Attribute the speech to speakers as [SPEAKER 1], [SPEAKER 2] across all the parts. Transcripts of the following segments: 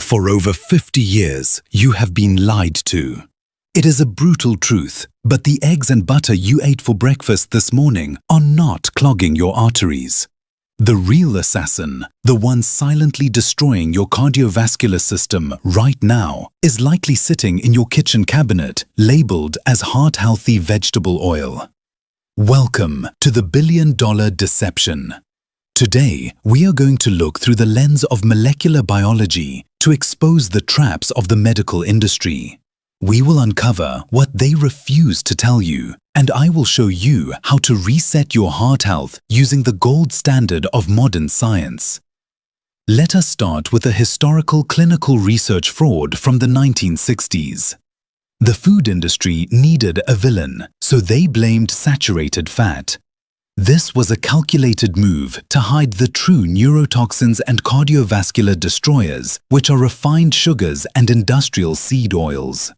[SPEAKER 1] For over 50 years, you have been lied to. It is a brutal truth, but the eggs and butter you ate for breakfast this morning are not clogging your arteries. The real assassin, the one silently destroying your cardiovascular system right now, is likely sitting in your kitchen cabinet, labeled as heart-healthy vegetable oil. Welcome to the billion-dollar deception. Today, we are going to look through the lens of molecular biology to expose the traps of the medical industry. We will uncover what they refuse to tell you, and I will show you how to reset your heart health using the gold standard of modern science. Let us start with a historical clinical research fraud from the 1960s. The food industry needed a villain, so they blamed saturated fat. This was a calculated move to hide the true neurotoxins and cardiovascular destroyers, which are refined sugars and industrial seed oils.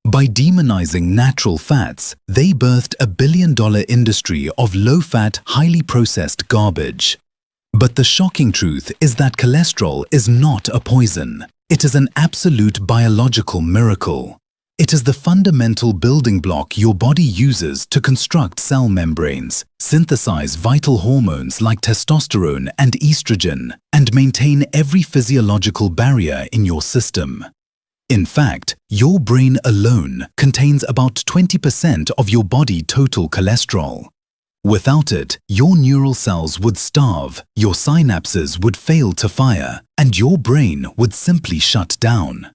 [SPEAKER 1] By demonizing natural fats, they birthed a billion-dollar industry of low-fat, highly processed garbage. But the shocking truth is that cholesterol is not a poison. It is an absolute biological miracle. It is the fundamental building block your body uses to construct cell membranes, synthesize vital hormones like testosterone and estrogen, and maintain every physiological barrier in your system. In fact, your brain alone contains about 20% of your body total cholesterol. Without it, your neural cells would starve, your synapses would fail to fire, and your brain would simply shut down.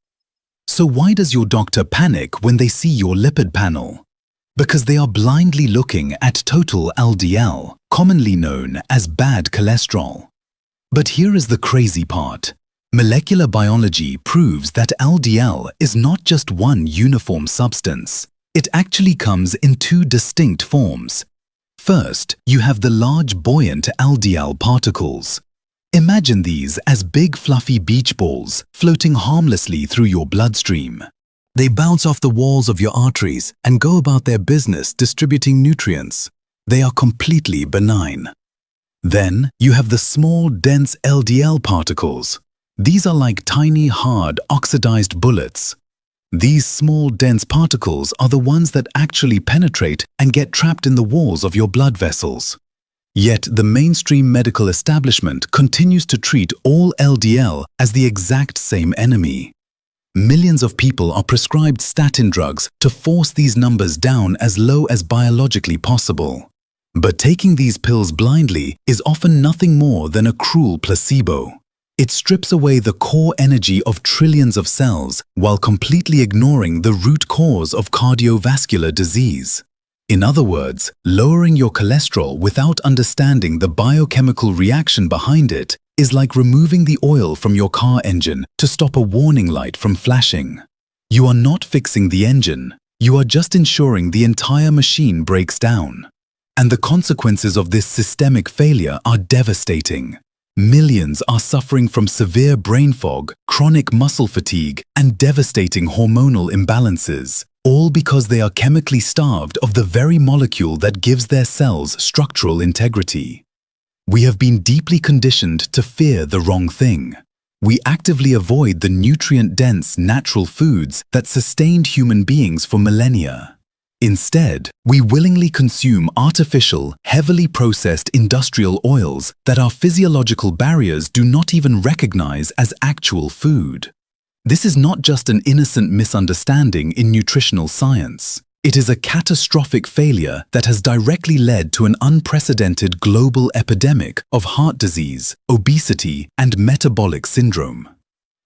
[SPEAKER 1] So why does your doctor panic when they see your lipid panel? Because they are blindly looking at total LDL, commonly known as bad cholesterol. But here is the crazy part. Molecular biology proves that LDL is not just one uniform substance. It actually comes in two distinct forms. First, you have the large buoyant LDL particles. Imagine these as big fluffy beach balls floating harmlessly through your bloodstream. They bounce off the walls of your arteries and go about their business distributing nutrients. They are completely benign. Then, you have the small, dense LDL particles. These are like tiny, hard, oxidized bullets. These small, dense particles are the ones that actually penetrate and get trapped in the walls of your blood vessels. Yet the mainstream medical establishment continues to treat all LDL as the exact same enemy. Millions of people are prescribed statin drugs to force these numbers down as low as biologically possible. But taking these pills blindly is often nothing more than a cruel placebo. It strips away the core energy of trillions of cells while completely ignoring the root cause of cardiovascular disease. In other words, lowering your cholesterol without understanding the biochemical reaction behind it is like removing the oil from your car engine to stop a warning light from flashing. You are not fixing the engine, you are just ensuring the entire machine breaks down. And the consequences of this systemic failure are devastating. Millions are suffering from severe brain fog, chronic muscle fatigue, and devastating hormonal imbalances, all because they are chemically starved of the very molecule that gives their cells structural integrity. We have been deeply conditioned to fear the wrong thing. We actively avoid the nutrient-dense natural foods that sustained human beings for millennia. Instead, we willingly consume artificial, heavily processed industrial oils that our physiological barriers do not even recognize as actual food. This is not just an innocent misunderstanding in nutritional science. It is a catastrophic failure that has directly led to an unprecedented global epidemic of heart disease, obesity, and metabolic syndrome.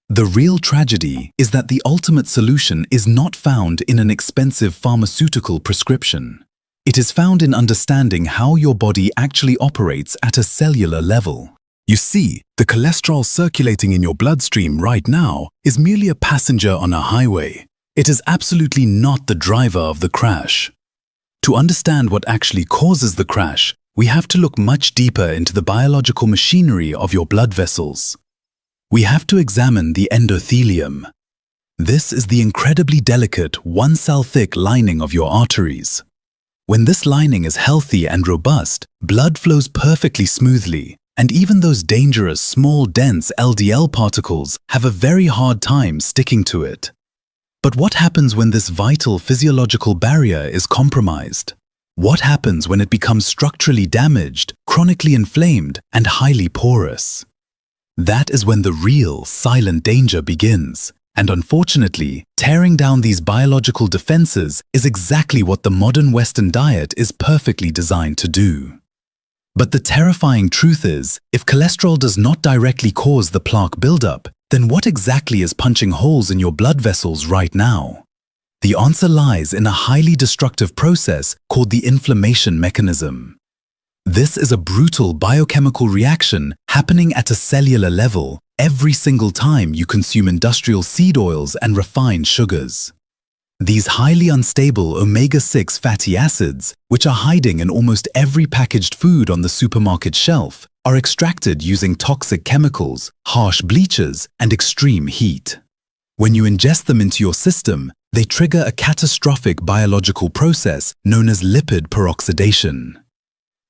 [SPEAKER 1] The real tragedy is that the ultimate solution is not found in an expensive pharmaceutical prescription. It is found in understanding how your body actually operates at a cellular level. You see, the cholesterol circulating in your bloodstream right now is merely a passenger on a highway. It is absolutely not the driver of the crash. To understand what actually causes the crash, we have to look much deeper into the biological machinery of your blood vessels. We have to examine the endothelium. This is the incredibly delicate, one-cell-thick lining of your arteries. When this lining is healthy and robust, blood flows perfectly smoothly, And even those dangerous, small, dense LDL particles have a very hard time sticking to it. But what happens when this vital physiological barrier is compromised? What happens when it becomes structurally damaged, chronically inflamed, and highly porous? That is when the real, silent danger begins. And unfortunately, tearing down these biological defenses is exactly what the modern Western diet is perfectly designed to do. But the terrifying truth is, if cholesterol does not directly cause the plaque buildup, then what exactly is punching holes in your blood vessels right now? The answer lies in a highly destructive process called the inflammation mechanism. This is a brutal biochemical reaction happening at a cellular level every single time you consume industrial seed oils and refined sugars. These highly unstable omega-6 fatty acids, which are hiding in almost every packaged food on the supermarket shelf, are extracted using toxic chemicals, harsh bleaches, and extreme heat. When you ingest them into your system, they trigger a catastrophic biological process known as lipid peroxidation.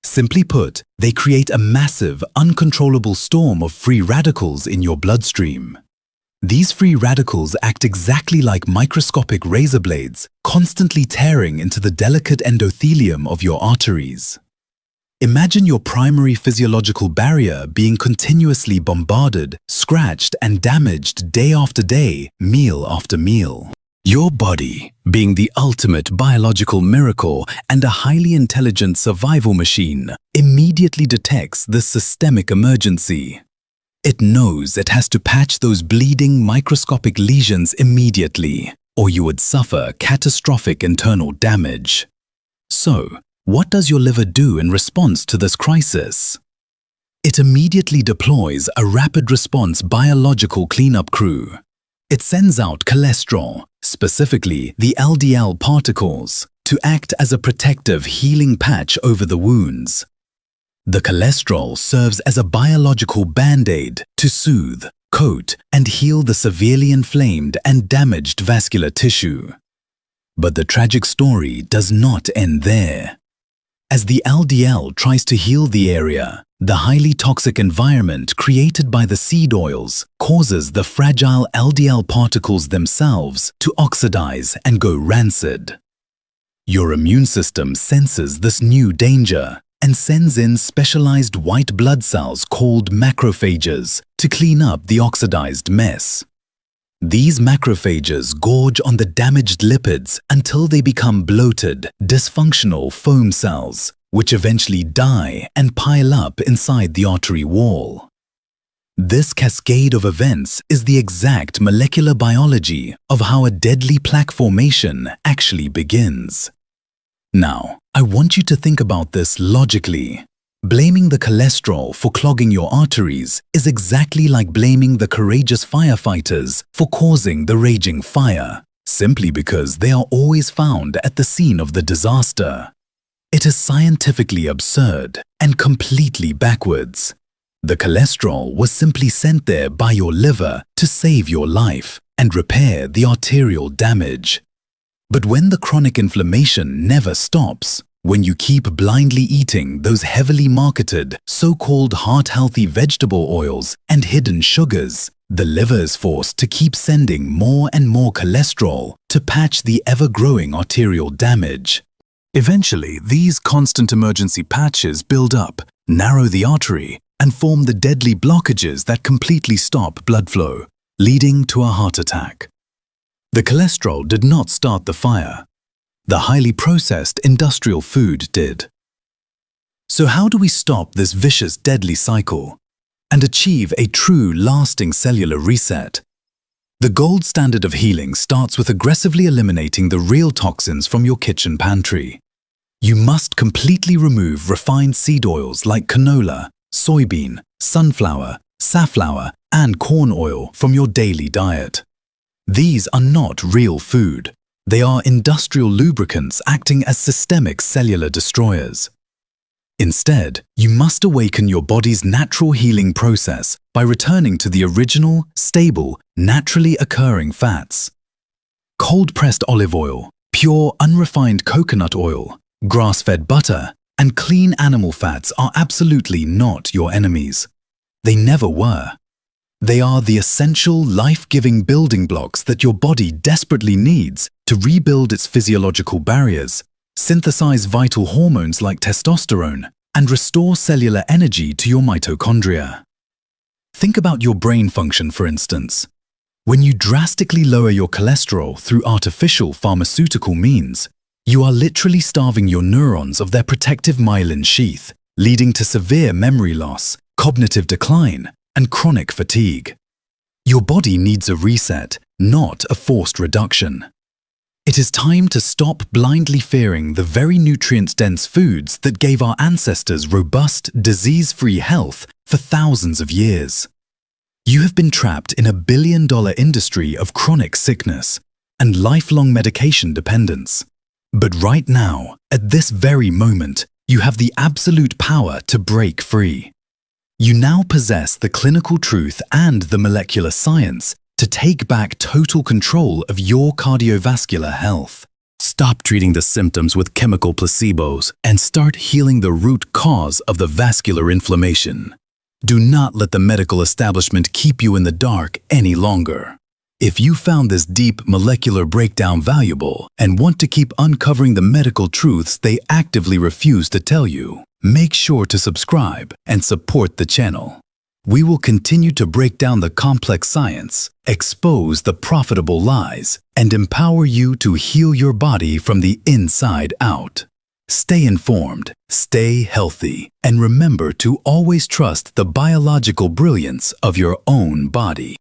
[SPEAKER 1] Simply put, they create a massive, uncontrollable storm of free radicals in your bloodstream. These free radicals act exactly like microscopic razor blades, constantly tearing into the delicate endothelium of your arteries. Imagine your primary physiological barrier being continuously bombarded, scratched, and damaged day after day, meal after meal. Your body, being the ultimate biological miracle and a highly intelligent survival machine, immediately detects this systemic emergency. It knows it has to patch those bleeding microscopic lesions immediately, or you would suffer catastrophic internal damage. So, what does your liver do in response to this crisis? It immediately deploys a rapid response biological cleanup crew. It sends out cholesterol, specifically the LDL particles, to act as a protective healing patch over the wounds. The cholesterol serves as a biological band-aid to soothe, coat, and heal the severely inflamed and damaged vascular tissue. But the tragic story does not end there. As the LDL tries to heal the area, the highly toxic environment created by the seed oils causes the fragile LDL particles themselves to oxidize and go rancid. Your immune system senses this new danger and sends in specialized white blood cells called macrophages to clean up the oxidized mess. These macrophages gorge on the damaged lipids until they become bloated, dysfunctional foam cells, which eventually die and pile up inside the artery wall. This cascade of events is the exact molecular biology of how a deadly plaque formation actually begins. Now, I want you to think about this logically. Blaming the cholesterol for clogging your arteries is exactly like blaming the courageous firefighters for causing the raging fire, simply because they are always found at the scene of the disaster. It is scientifically absurd and completely backwards. The cholesterol was simply sent there by your liver to save your life and repair the arterial damage. But when the chronic inflammation never stops, when you keep blindly eating those heavily marketed, so-called heart-healthy vegetable oils and hidden sugars, the liver is forced to keep sending more and more cholesterol to patch the ever-growing arterial damage. Eventually, these constant emergency patches build up, narrow the artery, and form the deadly blockages that completely stop blood flow, leading to a heart attack. The cholesterol did not start the fire. The highly processed industrial food did. So how do we stop this vicious, deadly cycle and achieve a true, lasting cellular reset? The gold standard of healing starts with aggressively eliminating the real toxins from your kitchen pantry. You must completely remove refined seed oils like canola, soybean, sunflower, safflower, and corn oil from your daily diet. These are not real food. They are industrial lubricants acting as systemic cellular destroyers. Instead, you must awaken your body's natural healing process by returning to the original, stable, naturally occurring fats. Cold-pressed olive oil, pure unrefined coconut oil, grass-fed butter, And clean animal fats are absolutely not your enemies. They never were. They are the essential, life-giving building blocks that your body desperately needs to rebuild its physiological barriers, synthesize vital hormones like testosterone, and restore cellular energy to your mitochondria. Think about your brain function, for instance. When you drastically lower your cholesterol through artificial pharmaceutical means, you are literally starving your neurons of their protective myelin sheath, leading to severe memory loss, cognitive decline, and chronic fatigue. Your body needs a reset, not a forced reduction. It is time to stop blindly fearing the very nutrient-dense foods that gave our ancestors robust, disease-free health for thousands of years. You have been trapped in a billion-dollar industry of chronic sickness and lifelong medication dependence. But right now, at this very moment, you have the absolute power to break free. You now possess the clinical truth and the molecular science to take back total control of your cardiovascular health. Stop treating the symptoms with chemical placebos and start healing the root cause of the vascular inflammation. Do not let the medical establishment keep you in the dark any longer. If you found this deep molecular breakdown valuable and want to keep uncovering the medical truths they actively refuse to tell you, make sure to subscribe and support the channel. We will continue to break down the complex science, expose the profitable lies, and empower you to heal your body from the inside out. Stay informed, stay healthy, and remember to always trust the biological brilliance of your own body.